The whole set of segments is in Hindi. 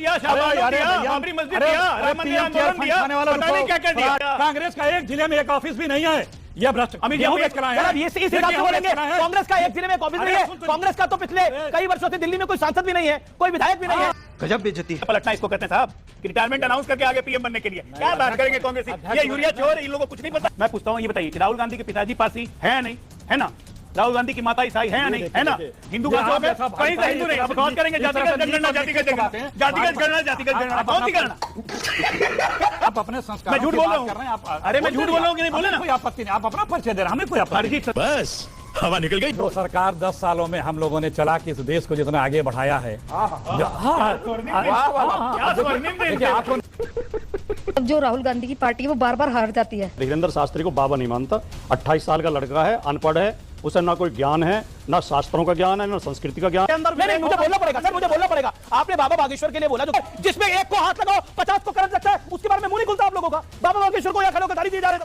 बाबरी मस्जिद दिया, राम मंदिर आंदोलन दिया, पता नहीं क्या क्या दिया। कांग्रेस का एक जिले में एक ऑफिस भी नहीं है। ये भ्रष्ट इस हिसाब से बोलेंगे कांग्रेस का एक जिले में ऑफिस नहीं है। कांग्रेस का तो पिछले कई वर्षों से दिल्ली में कोई सांसद भी नहीं है, कोई विधायक भी नहीं है। गजब बेइज्जती है। पलटना इसको कहते हैं साहब कि रिटायरमेंट अनाउंस करके आगे पीएम बनने के लिए क्या बात करेंगे कांग्रेस। ये यूरिया चोर, इन लोगों को कुछ नहीं पता। मैं पूछता हूँ, ये बताइए राहुल गांधी के पिताजी पारसी है या नहीं, है ना? राहुल गांधी की माता ईसाई है या नहीं, है ना? हिंदू का जॉब है, कहीं से हिंदू नहीं। अब बात करेंगे जातिगत जनगणना, जातिगत गणना, जातिगत गणना कौन सी गणना? आप अपने संस्कार मैं झूठ बोल रहा हूँ। अरे मैं झूठ बोल रहा हूँ कि नहीं बोले ना? कोई आपत्ति नहीं, आप अपना परिचय दे रहे हैं, हमें कोई आपत्ति। बस हवा निकल गई। जो सरकार 10 सालों में हम लोगों ने चला के इस देश को जितना आगे बढ़ाया है, अब जो राहुल गांधी की पार्टी है वो बार बार हार जाती है। धीरेन्द्र शास्त्री को बाबा नहीं मानता। 28 साल का लड़का है, अनपढ़ है, उसे ना कोई ज्ञान है, ना शास्त्रों का ज्ञान है, ना संस्कृति का ज्ञान। नहीं, मुझे बोलना पड़ेगा सर, मुझे बोलना पड़ेगा। आपने बाबा बागेश्वर के लिए बोला, जो जिसमें एक को हाथ लगाओ 50 को करंट लगता है, उसके बारे में मुंह नहीं खुलता आप लोगों का। बाबा बागेश्वर को यहाँ खड़े होकर गाली दिए जा रहे थे।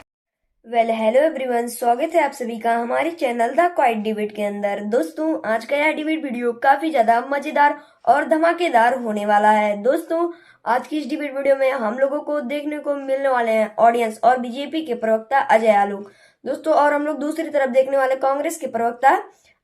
वेल हेलो एवरीवन, स्वागत है आप सभी का हमारे चैनल द क्वाइट डिबेट के अंदर। दोस्तों आज का यह डिबेट वीडियो काफी ज्यादा मजेदार और धमाकेदार होने वाला है। दोस्तों आज की इस डिबेट वीडियो में हम लोगों को देखने को मिलने वाले हैं ऑडियंस और बीजेपी के प्रवक्ता अजय आलोक दोस्तों, और हम लोग दूसरी तरफ देखने वाले कांग्रेस के प्रवक्ता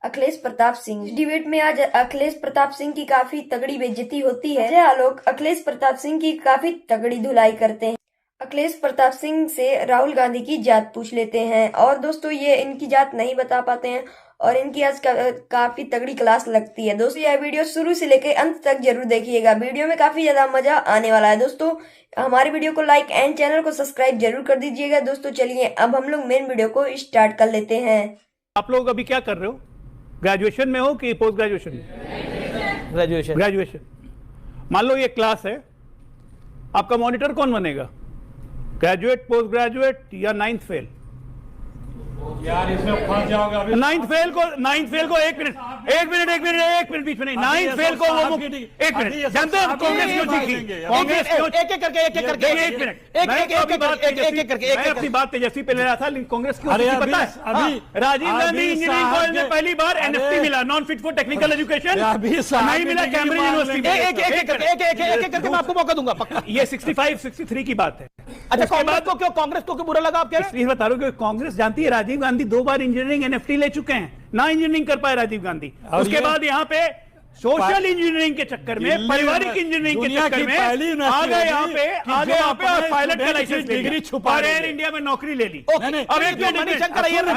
अखिलेश प्रताप सिंह। इस डिबेट में आज अखिलेश प्रताप सिंह की काफी तगड़ी बेइज्जती होती है। अजय आलोक अखिलेश प्रताप सिंह की काफी तगड़ी धुलाई करते हैं। अखिलेश प्रताप सिंह से राहुल गांधी की जात पूछ लेते हैं और दोस्तों ये इनकी जात नहीं बता पाते हैं और इनकी आज काफी तगड़ी क्लास लगती है। दोस्तों यह वीडियो शुरू से लेकर अंत तक जरूर देखिएगा, वीडियो में काफी ज्यादा मजा आने वाला है। दोस्तों हमारे वीडियो को लाइक एंड चैनल को सब्सक्राइब जरूर कर दीजिएगा। दोस्तों चलिए अब हम लोग मेन वीडियो को स्टार्ट कर लेते हैं। आप लोग अभी क्या कर रहे हो? ग्रेजुएशन में हो कि पोस्ट ग्रेजुएशन? ग्रेजुएशन। मान लो ये क्लास है, आपका मॉनिटर कौन बनेगा? ग्रेजुएट, पोस्ट ग्रेजुएट या 9th फेल? यार इसमें फंस जाओगे अभी। 9th फेल को एक मिनट बीच में नहीं। 9th फेल को वो एक मिनट जानते हैं कांग्रेस क्यों जीती? कांग्रेस क्यों एक एक करके अपनी बात तेजस्वी पे ले रहा था, लेकिन कांग्रेस क्यों जीती पता है? अभी राजीव गांधी इंजीनियरिंग कॉलेज में पहली बार एनएफटी मिला, non fit for technical education नहीं मिला कैम्ब्रिज यूनिवर्सिटी में। एक करके मैं आपको मौका दूंगा पक्का। ये 65-63 की बात है। अच्छा कांग्रेस को क्यों बुरा लगा? आप कह रहे हैं बता रहा हूँ कि कांग्रेस जानती है राजीव गांधी 2 बार इंजीनियरिंग एनएफटी ले चुके हैं, ना इंजीनियरिंग कर पाए राजीव गांधी। उसके बाद यहाँ पे सोशल इंजीनियरिंग के चक्कर में, पारिवारिक इंजीनियरिंग के चक्कर में आ गए यहाँ पे और पायलट का लाइसेंस डिग्री छुपा एयर इंडिया में नौकरी ले ली। अब एक मणिशंकर अय्यर ने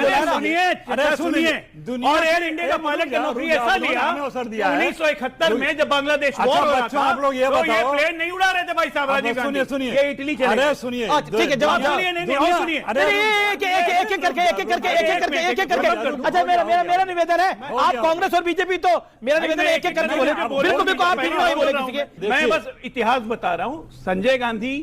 सुनिए, और एयर इंडिया का पायलट का नौकरी ऐसा लिया 1971 में जब बांग्लादेश वॉर हो रहा था, तो ये प्लेन नहीं उड़ा रहे थे भाई साहब राजीव गांधी, ये इटली चले गए। सुनिए ठीक है, जवाब सुनिए। सुनिए एक एक करके। अच्छा मेरा निवेदन है, आप कांग्रेस और बीजेपी तो मेरा निवेदन है बोले, बिल्कुल आप नहीं बोले किसी के। मैं बस इतिहास बता रहा हूं। संजय गांधी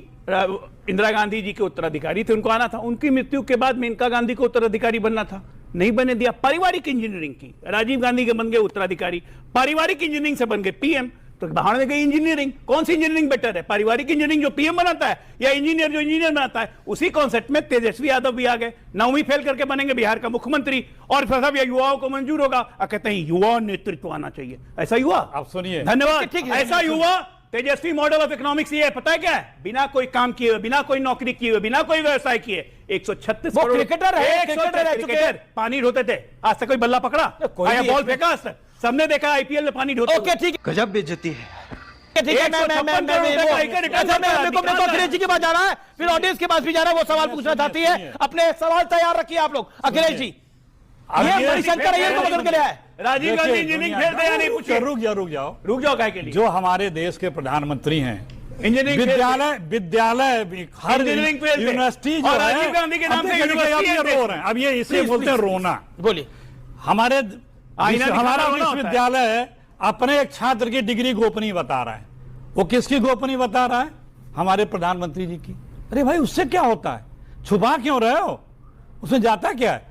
इंदिरा गांधी जी के उत्तराधिकारी थे, उनको आना था। उनकी मृत्यु के बाद मेनका गांधी को उत्तराधिकारी बनना था, नहीं बने दिया। पारिवारिक इंजीनियरिंग की, राजीव गांधी के बन गए उत्तराधिकारी, पारिवारिक इंजीनियरिंग से बन गए पीएम। तो बाहर में गई इंजीनियरिंग। कौन सी इंजीनियरिंग बेटर है? पारिवारिक इंजीनियरिंग जो पीएम बनाता है या इंजीनियर जो इंजीनियर बनाता है? उसी कॉन्सेप्ट में तेजस्वी यादव भी आ गए, 9वीं फेल करके बनेंगे बिहार का मुख्यमंत्री और सब युवाओं को मंजूर होगा। कहते हैं युवा नेतृत्व आना चाहिए, ऐसा युवा। आप सुनिए, धन्यवाद। ऐसा युवा तेजस्वी मॉडल ऑफ इकोनॉमिक्स ये है, पता है क्या है? बिना कोई काम किए, बिना कोई नौकरी किए, बिना कोई व्यवसाय किए 136 करोड़ क्रिकेटर है, पानी ढोते थे। आज तक कोई बल्ला पकड़ा? बॉल फेंका आज तक? सबने देखा आईपीएल में पानी ढोते। ओके ठीक है, गजब बेइज्जती है। ठीक है, मैं अखिलेश जी के पास जा रहा है, फिर ऑडियंस के पास भी जा रहा है, वो सवाल पूछना चाहती है। अपने सवाल तैयार रखिए आप लोग। अखिलेश जी ये मणिशंकर अय्यर को बदल के लिया है। राजीव गांधी इंजीनियरिंग फेल थे या नहीं? पूछिए। रुक जाओ काहे के लिए? जो हमारे देश के प्रधानमंत्री हैं, इंजीनियरिंग विद्यालय हर यूनिवर्सिटी जो राजीव गांधी के नाम से यूनिवर्सिटी रो रहे हैं। अब ये इसे बोलते हैं रोना। बोलिए। हमारा विश्वविद्यालय अपने एक छात्र की डिग्री गोपनीय बता रहा है। वो किसकी गोपनीय बता रहा है? हमारे प्रधानमंत्री जी की। अरे भाई उससे क्या होता है? छुपा क्यों रहे हो? उसमें जाता क्या है?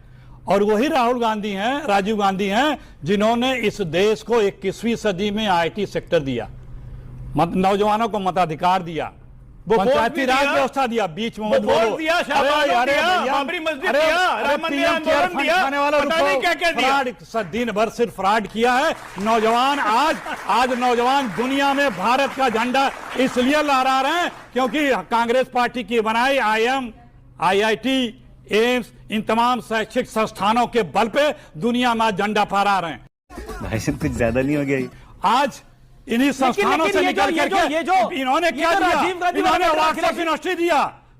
और वही राहुल गांधी हैं, राजीव गांधी हैं, जिन्होंने इस देश को 21वीं सदी में आईटी सेक्टर दिया, नौजवानों को मताधिकार दिया, वो फोर्स पंचायती भी राज दिया। व्यवस्था दिया, बीच में वो मत बोलो। फोर्स दिया, शाहबानो दिया, भैया, बाबरी मस्जिद अरे, दिया, अरे राम मंदिर PM केयर आंदोलन फंड दिया, खाने वाला पता नहीं रुको। क्या-क्या दिया। फ्रॉड, दिन भर सिर्फ फ्रॉड किया है। नौजवान आज नौजवान दुनिया में भारत का झंडा इसलिए लहरा रहे हैं क्योंकि कांग्रेस पार्टी की बनाई IIM, IIT, एम्स, इन तमाम शैक्षिक संस्थानों के बल पे दुनिया में झंडा फहरा रहे हैं। भाई साहब कुछ ज्यादा नहीं हो गया ये? आज इन्हीं संस्थानों से निकल करके इन्होंने क्या दिया? राजीव गांधी इन्होंने वाला व्हाट्सएप यूनिवर्सिटी दिया,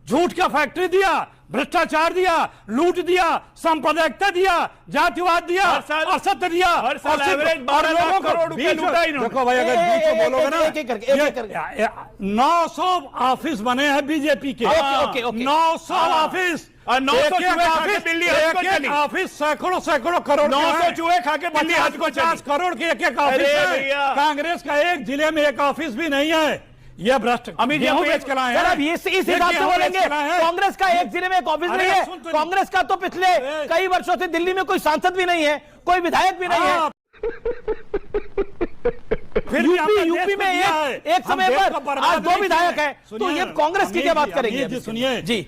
झूठ का फैक्ट्री दिया, भ्रष्टाचार दिया, लूट दिया, सांप्रदायिकता दिया, जातिवाद दिया, हर साल- असत्य दिया, हर साल और सिर्फ- एवरेज और 12 लाख लोगों को करोड़ रुपए बीच में- लूटा इन्होंने। देखो भाई, अगर बीच में बोलोगे ना, एक-एक करके, एक-एक करके। 900 ऑफिस बने हैं बीजेपी के। Okay, okay. 900 हाँ। ऑफिस, और 900 एक-एक चूहे खा के ऑफिस, दिल्ली हज को एक-एक चली। ऑफिस सैकड़ों करोड़ के 900 हैं। चूहे खा के दिल्ली हज को 50 चली। करोड़ के एक ऑफिस अरे है। भैया। कांग्रेस का एक जिले में एक ऑफिस भी नहीं है। यह भ्रष्ट अमित जी, गेहूं आप बेच के लाए सर, हैं। अब इस ये हिसाब से गेहूं बेच बोलेंगे के लाए हैं। कांग्रेस का एक जिले में एक ऑफिस अरे नहीं है। सुन तो नहीं। कांग्रेस का तो पिछले कई वर्षों से दिल्ली में कोई सांसद भी नहीं है, कोई विधायक भी नहीं है। हाँ। फिर भी हमने यूपी देश को में दिया है। एक हम समय देश पर को बर्बाद आज 2 नहीं विधायक किए। है, तो सुनिए, ये कांग्रेस की क्या बात करेंगे? अमित जी सुनिए जी,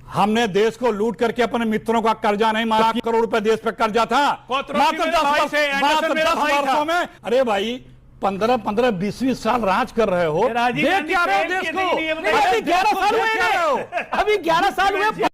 हमने देश को लूट करके अपने मित्रों का कर्जा नहीं मारा। करोड़ रुपए देश पे कर्जा था कोतरोची मेरा भाई से, एंडरसन मेरा भाई था। वर्षों में। अरे भाई 15 20 साल राज कर रहे हो, राजीव देख गांधी क्या रहे हो प्रेम देश के को? लिए नहीं, अभी 11 साल हुए हैं। अभी 11 साल हुए।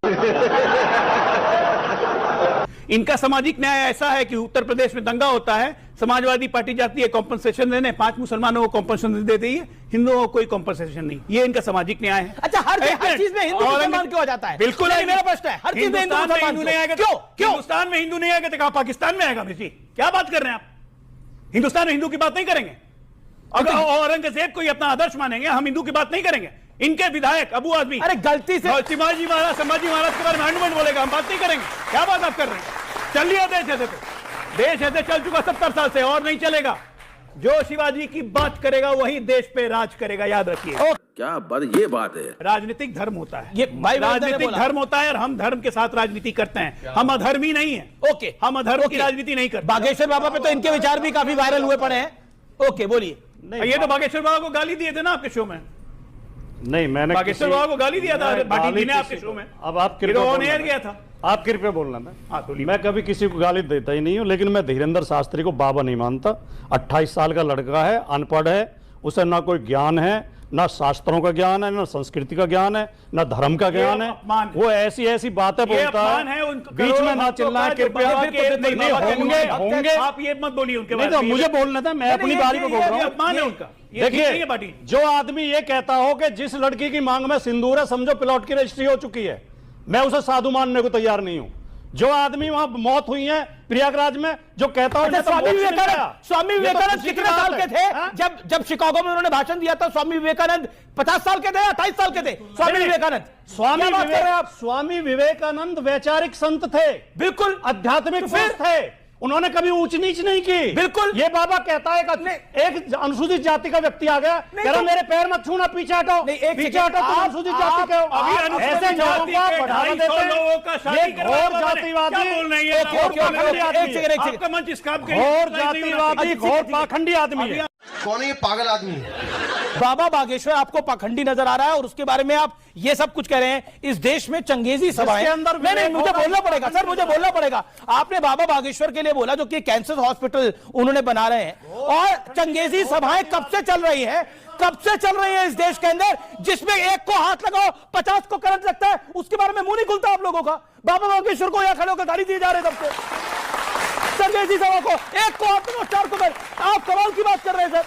इनका सामाजिक न्याय ऐसा है कि उत्तर प्रदेश में दंगा होता है, समाजवादी पार्टी जाती है कॉम्पनसेशन देने, 5 मुसलमानों को कॉम्पनसेशन दे दी है, हिंदुओं को कोई कॉम्पनसेशन नहीं। ये इनका सामाजिक न्याय है। अच्छा, हर एक मिनट। चीज में हिंदू और मुसलमान क्यों आ जाता है? बिल्कुल नहीं, मेरा प्रश्न है, हर चीज में हिंदू हिंदुस्तान में मुसलमान हिंदू नहीं आएगा तो- क्यों? हिंदुस्तान में हिंदू नहीं आएगा तो कहा पाकिस्तान में आएगा? मिर्ची, क्या बात कर रहे हैं आप? हिंदुस्तान में हिंदू की बात नहीं करेंगे? अगर औरंगजेब को ही अपना आदर्श मानेंगे, हम हिंदू की बात नहीं करेंगे? इनके विधायक अबू आदमी, अरे गलती से संभाजी महाराज के बारे में आर्गुमेंट बोलेगा, हम बात नहीं करेंगे? क्या बात आप कर रहे हैं? चल लिया देश ऐसे, तो देश ऐसे चल चुका 70 साल से, और नहीं चलेगा। जो शिवाजी की बात करेगा वही देश पे राज करेगा, याद रखिए। क्या बात, ये बात है। राजनीतिक धर्म होता है, ये भाई वैद्य ने राजनीतिक बोला। धर्म होता है, और हम धर्म के साथ राजनीति करते हैं। हम अधर्मी नहीं है। ओके, हम अधर्म की ओके। राजनीति नहीं करते। बागेश्वर बाबा पे तो इनके विचार भी काफी वायरल हुए पड़े हैं। ओके, बोलिए। ये तो बागेश्वर बाबा को गाली दिए थे ना आपके शो में। नहीं, मैंने बागेश्वर किसी- बाबा को गाली दिया था मैं भाटी गाली जी ने आपके किसी- शो में। अब आप ये कृपया तो ऑन बोलना एयर मैं। गया था। आप कृपया बोलना हाँ, बोलिए। मैं कभी किसी को गाली देता ही नहीं हूं, लेकिन मैं धीरेन्द्र शास्त्री को बाबा नहीं मानता। 28 साल का लड़का है, अनपढ़ है, उसे ना कोई ज्ञान है, ना शास्त्रों का ज्ञान है, ना संस्कृति का ज्ञान है, ना धर्म का ज्ञान है। अपमान है। वो ऐसी बातें ये बोलता अपमान है उनको, बीच में ना करोड़ों चिल्लाएं भक्तों का, जो कृपया। बाबा के नहीं, नहीं, बाबा के होंगे भक्त हैं। होंगे आप ये मत बोलिए उनके नहीं बारे तो में। मुझे बोलना था, मैं अपनी बारी पे बोल रहा हूँ। अपमान है उनका। ये ठीक नहीं है बाटी। देखिए, जो आदमी ये कहता हो कि जिस लड़की की मांग में सिंदूर है, समझो प्लॉट की रजिस्ट्री हो चुकी है, मैं उसे साधु मानने को तैयार नहीं हूं। जो आदमी वहां मौत हुई है प्रयागराज में, जो कहता हो अच्छा, स्वामी विवेकानंद कितने साल के थे जब शिकागो में उन्होंने भाषण दिया था? स्वामी विवेकानंद 50 साल के थे या 28 साल के थे? स्वामी विवेकानंद, क्या बात कर रहे हैं आप? स्वामी विवेकानंद वैचारिक संत थे, बिल्कुल आध्यात्मिक तो फिर? संत थे। उन्होंने कभी ऊंच नीच नहीं की। बिल्कुल। ये बाबा कहता है कि एक अनुसूचित जाति का व्यक्ति आ गया, कह रहा तो- मेरे पैर मत छूना, पीछे हटो, नहीं, एक पीछे सेकंड, हटो, तुम आप- अनुसूचित जाति के हो। अभी अनुसूचित ऐसे लोगों जाति को के बढ़ावा 250 देते लोगों का हैं। शादी ये करवाया घोर बाबा ने। जातिवादी, क्या बोल रही है? ओके, ओके, ओके, एक सेकंड। आपका मंच इस काम के घोर जातिवादी, घोर पाखंडी आदमी है। कौन है ये पागल आदमी है? बाबा बागेश्वर आपको पाखंडी नजर आ रहा है और उसके बारे में आप ये सब कुछ कह रहे हैं। इस देश में चंगेजी सभाएं, जिसके अंदर नहीं, विवेक मुझे होगा, बोलना पड़ेगा सर, मुझे बोलना पड़ेगा। आपने बाबा बागेश्वर के लिए बोला, जो कि कैंसर हॉस्पिटल उन्होंने बना रहे हैं, और चंगेजी सभाएं कब से चल रही हैं? कब से चल रही है इस देश के अंदर, जिसमें एक को हाथ लगाओ 50 को करंट लगता है, उसके बारे में मुंह नहीं खुलता आप लोगों का। बाबा बागेश्वर को यहां खड़े होकर गाली दिए जा रहे हैं तब से। चंगेजी सभा को एक को हाथ लगाओ 4 को करंट, आप कमाल की बात कर रहे हैं सर।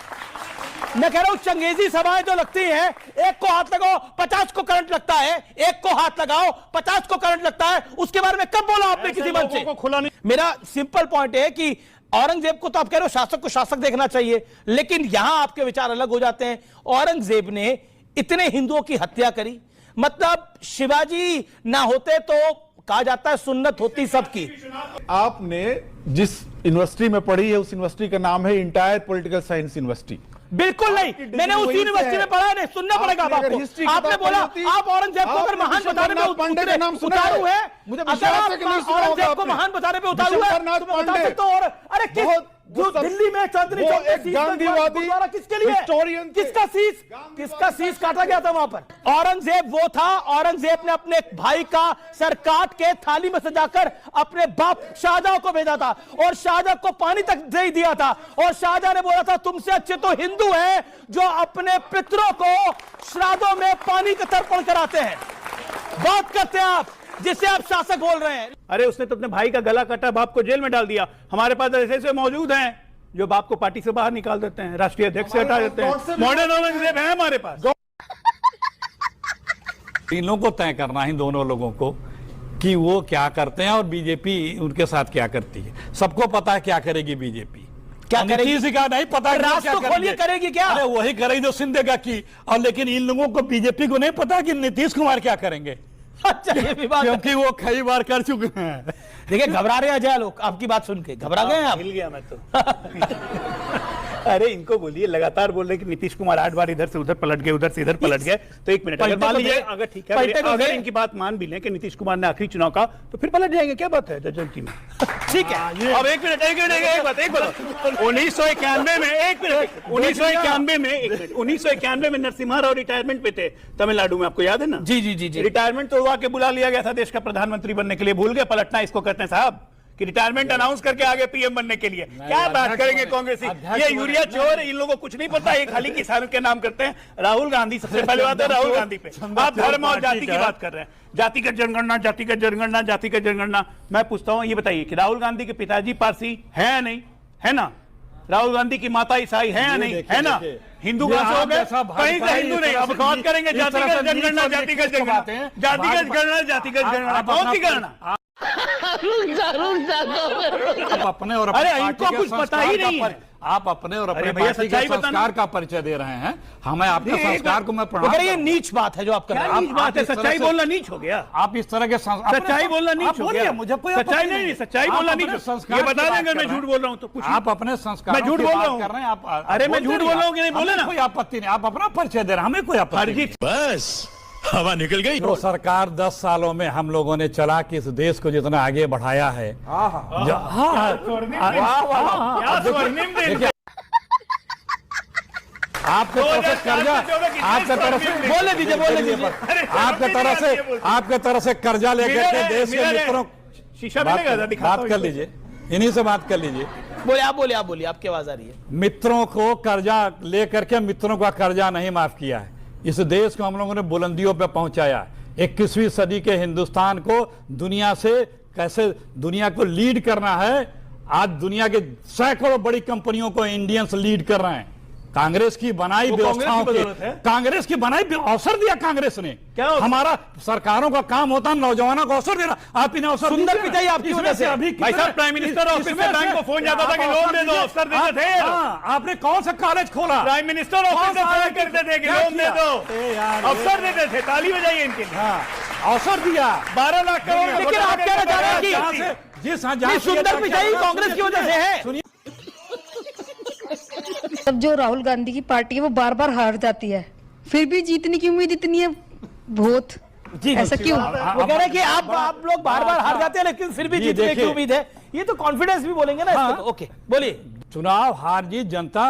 मैं कह रहा हूं चंगेजी सभाएं जो लगती हैं, एक को हाथ लगाओ 50 को करंट लगता है, एक को हाथ लगाओ 50 को करंट लगता है, उसके बारे में कब बोला आपने किसी मंच से? को खुला नहीं। मेरा सिंपल पॉइंट है कि औरंगजेब को तो आप कह रहे हो शासक को शासक देखना चाहिए, लेकिन यहां आपके विचार अलग हो जाते हैं। औरंगजेब ने इतने हिंदुओं की हत्या करी, मतलब शिवाजी ना होते तो कहा जाता है सुन्नत होती सबकी। आपने जिस यूनिवर्सिटी में पढ़ी है, उस यूनिवर्सिटी का नाम है इंटायर पॉलिटिकल साइंस यूनिवर्सिटी। बिल्कुल नहीं, मैंने उस यूनिवर्सिटी में पढ़ा है, सुनना पड़ेगा आपको। आपने बोला आप औरंगजेब को अगर महान बताने में उतारू है, मुझे अगर आप औरंगजेब को महान बताने में उतारू है, तो मैं बता सकता हूं। अरे जो दिल्ली में चांदनी चौक में सीज गांधीवादी गुरुद्वारा किसके लिए? हिस्टोरियन थे। किसका सीज काटा गया था वहां पर? औरंगजेब वो था, औरंगजेब ने अपने भाई का सर काट के थाली में सजाकर अपने बाप शाहजहां को भेजा था और शाहजहां को पानी तक दे दिया था और शाहजहां ने बोला था तुमसे अच्छे तो हिंदू हैं जो अपने पितरों को श्राद्धों में पानी का तर्पण कराते हैं। बात करते हैं आप जिससे आप शासक बोल रहे हैं। अरे उसने तो अपने भाई का गला काटा, बाप को जेल में डाल दिया। हमारे पास ऐसे ऐसे मौजूद हैं जो बाप को पार्टी से बाहर निकाल देते हैं, राष्ट्रीय अध्यक्ष से हटा देते हैं। मॉडर्न औरंगजेब है हमारे पास। इन लोगों को तय करना है, दोनों लोगों को, कि वो क्या करते हैं और बीजेपी उनके साथ क्या करती है। सबको पता है क्या करेगी बीजेपी, क्या करेगी? किसी का नहीं पता। रास्ता खोलिए, करेगी क्या? अरे वही करेगी जो सिंधेगा की। और लेकिन इन लोगों को, बीजेपी को नहीं पता कि नीतीश कुमार क्या करेंगे। अच्छा, ये भी बात है। क्योंकि वो कई बार कर चुके हैं। देखिए घबरा रहे हैं अजय लोग, आपकी बात सुन के घबरा गए हैं आप। हिल गया मैं तो। अरे इनको बोलिए, लगातार बोल रहे कि नीतीश कुमार 8 बार इधर से उधर पलट गए, उधर से इधर पलट गए। तो एक मिनट, अगर मान लीजिए, अगर ठीक है, अगर इनकी बात मान भी लें कि नीतीश कुमार ने आखिरी चुनाव का, तो फिर पलट जाएंगे, क्या बात है जजंती में? ठीक है। अब एक मिनट, एक बात 1991 में, एक मिनट, 1991 में नरसिम्हा राव रिटायरमेंट पे थे तमिलनाडु में, आपको याद है ना? जी जी जी जी। रिटायरमेंट तो हुआ के बुला लिया गया था देश का प्रधानमंत्री बनने के लिए, भूल गए? पलटना इसको कहते हैं साहब, कि रिटायरमेंट अनाउंस करके आगे पीएम बनने के लिए। क्या बात करेंगे कांग्रेसी? ये यूरिया चोर, इन लोगों को कुछ नहीं पता, ये खाली किसानों के नाम करते हैं। राहुल गांधी, सबसे पहले बात है राहुल गांधी पे। आप धर्म और जाति की बात कर रहे हैं, जातिगत जनगणना, जातिगत जनगणना, जातिगत जनगणना। मैं पूछता हूं, ये बताइए कि राहुल गांधी के पिताजी पारसी है या नहीं? है ना? राहुल गांधी की माता ईसाई है या नहीं? है ना? हिंदू कहां से हो गए? कहीं से हिंदू नहीं। अब बात करेंगे जातिगत जनगणना, जातिगत जनगणना, जातिगत गणना, जातिगत गणना, कौन सी गणना? आप अपने और अरे इनको कुछ पता ही नहीं है। आप अपने और अपने भैया पार्टी के संस्कार का परिचय दे रहे हैं। हमें आपके संस्कार को मैं प्रणाम। ये नीच बात है जो आप कर रहे हैं। नीच बात है, सच्चाई बोलना नीच हो गया। आप इस तरह के सच्चाई बोलना नीच हो गया। मुझे कोई सच्चाई नहीं, सच्चाई बोलना नीच। ये बता देंगे मैं झूठ बोल रहा हूँ तो कुछ। आप अपने संस्कार, मैं झूठ बोल रहा हूँ कर रहे हैं आप। अरे मैं झूठ बोल रहा हूँ कि नहीं? बोले ना, कोई आपत्ति नहीं। आप अपना परिचय दे रहे हैं, हमें कोई आपत्ति नहीं। बस हवा निकल गई। तो सरकार 10 सालों में हम लोगों ने चला के इस देश को जितना आगे बढ़ाया है। आपके तरफ से कर्जा, आपके तरफ से बोले दीजिए आपके तरफ से कर्जा लेकर के देश के मित्रों, शीशा मिलेगा, बात कर लीजिए, इन्हीं से बात कर लीजिए। बोलिए आप बोलिए, आपकी आवाज आ रही है। मित्रों को कर्जा लेकर के मित्रों का कर्जा नहीं माफ किया है। इस देश को हम लोगों ने बुलंदियों पर पहुंचाया। 21वीं सदी के हिंदुस्तान को दुनिया से कैसे, दुनिया को लीड करना है। आज दुनिया के सैकड़ों बड़ी कंपनियों को इंडियंस लीड कर रहे हैं। कांग्रेस की बनाई व्यवस्थाओं के, कांग्रेस की बनाई अवसर दिया कांग्रेस ने। क्या हमारा सरकारों का काम होता है नौजवानों को अवसर देना। आप इन्हें अवसर सुंदर पिचाई आपकी वजह से। अभी भाई साहब, प्राइम मिनिस्टर ऑफिस में बैंक को फोन जाता था कि लोन दे दो, अवसर देते थे। आपने कौन सा कॉलेज खोला? प्राइम मिनिस्टर ऑफिस में फोन करते थे कि लोन दे दो, अवसर देते थे। ताली बजाइए इनके लिए। अवसर दिया 12 लाख करोड़। लेकिन आप कहना चाह रहे हैं कि सुंदर पिचाई कांग्रेस की वजह से है। तब जो राहुल गांधी की पार्टी है वो बार बार हार जाती है, फिर भी जीतने की उम्मीद इतनी है बहुत। ऐसा क्यों? वो कह रहे हैं कि आप लोग बार बार हार जाते हैं लेकिन फिर भी जीतने की उम्मीद है। ये तो कॉन्फिडेंस भी बोलेंगे ना। ओके बोलिए। चुनाव हार जीत जनता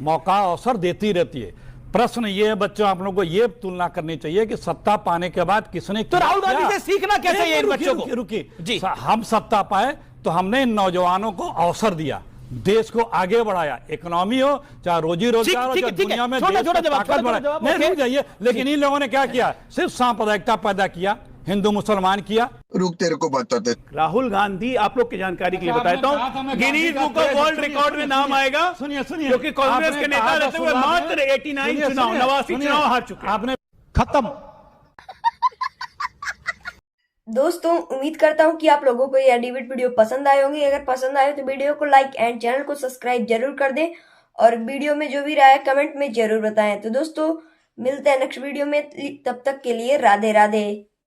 मौका अवसर देती रहती है। प्रश्न ये है बच्चों, आप लोगों को ये तुलना करनी चाहिए कि सत्ता पाने के बाद किसने, तो राहुल गांधी से सीखना कैसे है इन बच्चों को? रुकिए जी, हम सत्ता पाए तो हमने इन नौजवानों को अवसर दिया, देश को आगे बढ़ाया। इकोनॉमी हो चाहे रोजी रोजगार हो, चाहे दुनिया में ताकत बढ़ाया। नहीं रुक जाइए, लेकिन इन लोगों ने क्या किया? सिर्फ सांप्रदायिकता पैदा किया, हिंदू मुसलमान किया। रुक, तेरे को बताते। राहुल गांधी, आप लोग की जानकारी के लिए बताता हूँ, Guinness book of world record में नाम आएगा। सुनिए सुनिए, क्योंकि कांग्रेस के नेता रहते हुए मात्र 89 चुनाव, 89 चुनाव हार चुके। आपने खत्म। दोस्तों, उम्मीद करता हूँ कि आप लोगों को यह डिबेट वीडियो पसंद आए होंगे। अगर पसंद आए तो वीडियो को लाइक एंड चैनल को सब्सक्राइब जरूर कर दें और वीडियो में जो भी राय कमेंट में जरूर बताएं। तो दोस्तों, मिलते हैं नेक्स्ट वीडियो में, तब तक के लिए राधे राधे।